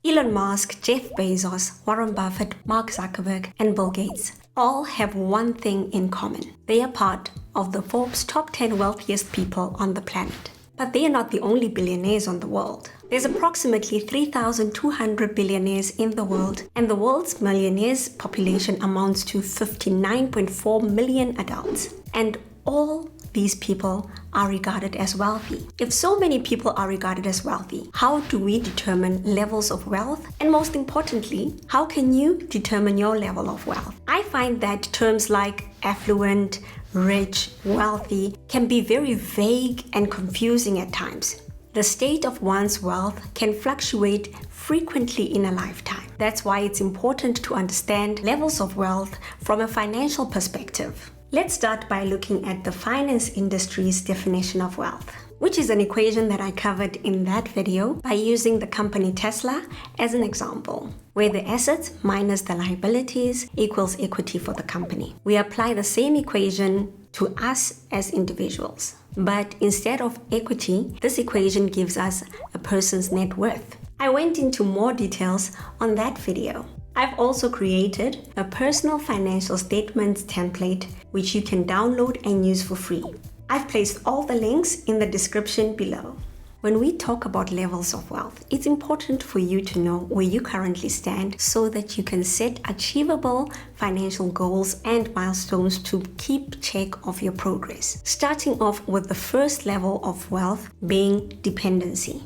Elon Musk, Jeff Bezos, Warren Buffett, Mark Zuckerberg, and Bill Gates all have one thing in common. They are part of the Forbes top 10 wealthiest people on the planet. But they are not the only billionaires on the world. There's approximately 3,200 billionaires in the world, and the world's millionaires population amounts to 59.4 million adults. And all these people are regarded as wealthy. If so many people are regarded as wealthy, how do we determine levels of wealth? And most importantly, how can you determine your level of wealth? I find that terms like affluent, rich, wealthy can be very vague and confusing at times. The state of one's wealth can fluctuate frequently in a lifetime. That's why it's important to understand levels of wealth from a financial perspective. Let's start by looking at the finance industry's definition of wealth, which is an equation that I covered in that video by using the company Tesla as an example, where the assets minus the liabilities equals equity for the company. We apply the same equation to us as individuals, but instead of equity, this equation gives us a person's net worth. I went into more details on that video. I've also created a personal financial statements template which you can download and use for free. I've placed all the links in the description below. When we talk about levels of wealth, it's important for you to know where you currently stand so that you can set achievable financial goals and milestones to keep check of your progress. Starting off with the first level of wealth being dependency.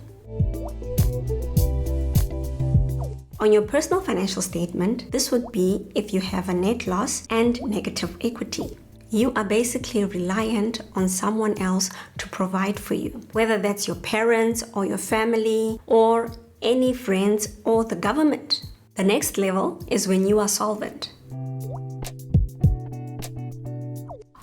On your personal financial statement, this would be if you have a net loss and negative equity. You are basically reliant on someone else to provide for you, whether that's your parents or your family or any friends or the government. The next level is when you are solvent.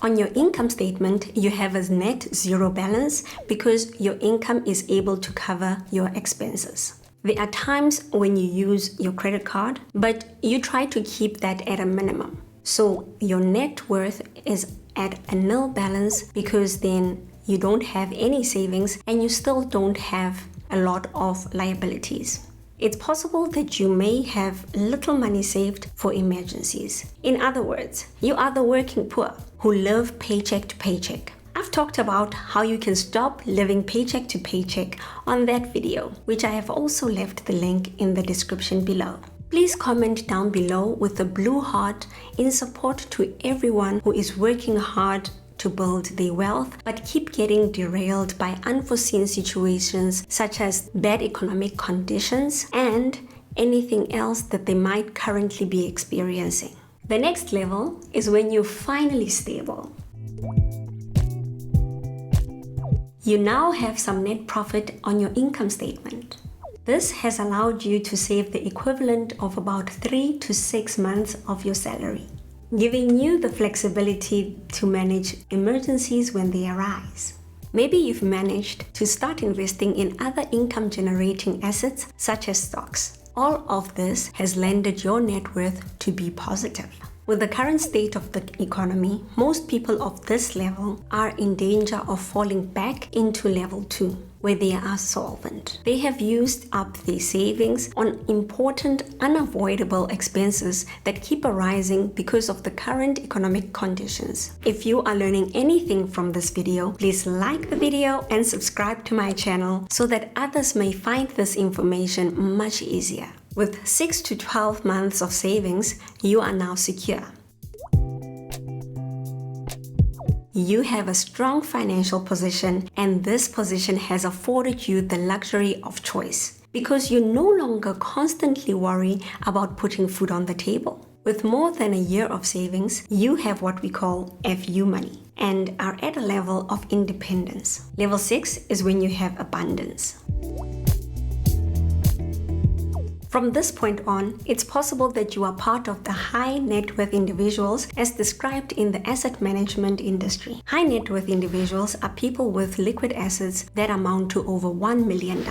On your income statement, you have a net zero balance because your income is able to cover your expenses. There are times when you use your credit card, but you try to keep that at a minimum. So your net worth is at a nil balance because then you don't have any savings and you still don't have a lot of liabilities. It's possible that you may have little money saved for emergencies. In other words, you are the working poor who live paycheck to paycheck. I've talked about how you can stop living paycheck to paycheck on that video, which I have also left the link in the description below. Please comment down below with a blue heart in support to everyone who is working hard to build their wealth but keep getting derailed by unforeseen situations such as bad economic conditions and anything else that they might currently be experiencing. The next level is when you're finally stable. You now have some net profit on your income statement. This has allowed you to save the equivalent of about 3 to 6 months of your salary, giving you the flexibility to manage emergencies when they arise. Maybe you've managed to start investing in other income-generating assets such as stocks. All of this has landed your net worth to be positive. With the current state of the economy, most people of this level are in danger of falling back into level 2, where they are solvent. They have used up their savings on important, unavoidable expenses that keep arising because of the current economic conditions. If you are learning anything from this video, please like the video and subscribe to my channel so that others may find this information much easier. With 6 to 12 months of savings, you are now secure. You have a strong financial position, and this position has afforded you the luxury of choice because you no longer constantly worry about putting food on the table. With more than a year of savings, you have what we call FU money and are at a level of independence. Level 6 is when you have abundance. From this point on, it's possible that you are part of the high net worth individuals as described in the asset management industry. High net worth individuals are people with liquid assets that amount to over $1 million.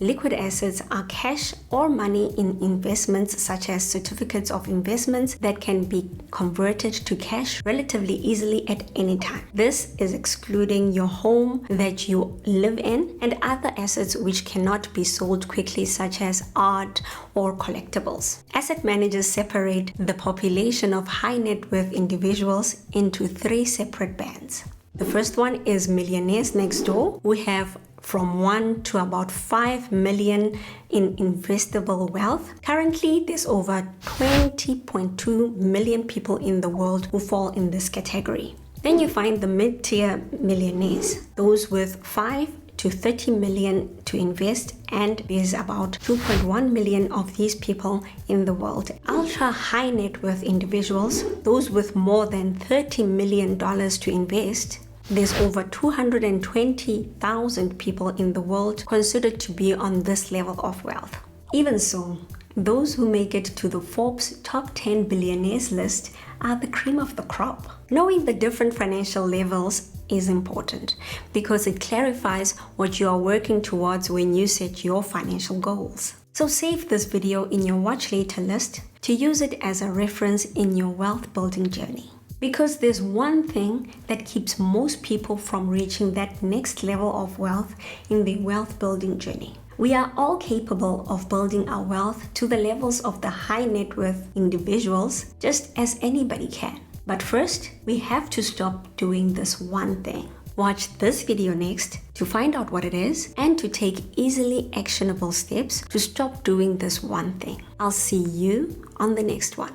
Liquid assets are cash or money in investments such as certificates of investments that can be converted to cash relatively easily at any time. This is excluding your home that you live in and other assets which cannot be sold quickly such as art or collectibles. Asset managers separate the population of high net worth individuals into 3 separate bands. The first one is millionaires next door, who have from 1 to about 5 million in investable wealth. Currently, there's over 20.2 million people in the world who fall in this category. Then you find the mid-tier millionaires, those with 5 to 30 million to invest, and there's about 2.1 million of these people in the world. Ultra high net worth individuals, those with more than $30 million to invest, there's over 220,000 people in the world considered to be on this level of wealth. Even so, those who make it to the Forbes top 10 billionaires list are the cream of the crop. Knowing the different financial levels is important because it clarifies what you are working towards when you set your financial goals. So save this video in your watch later list to use it as a reference in your wealth building journey. Because there's one thing that keeps most people from reaching that next level of wealth in their wealth building journey. We are all capable of building our wealth to the levels of the high net worth individuals, just as anybody can. But first, we have to stop doing this one thing. Watch this video next to find out what it is and to take easily actionable steps to stop doing this one thing. I'll see you on the next one.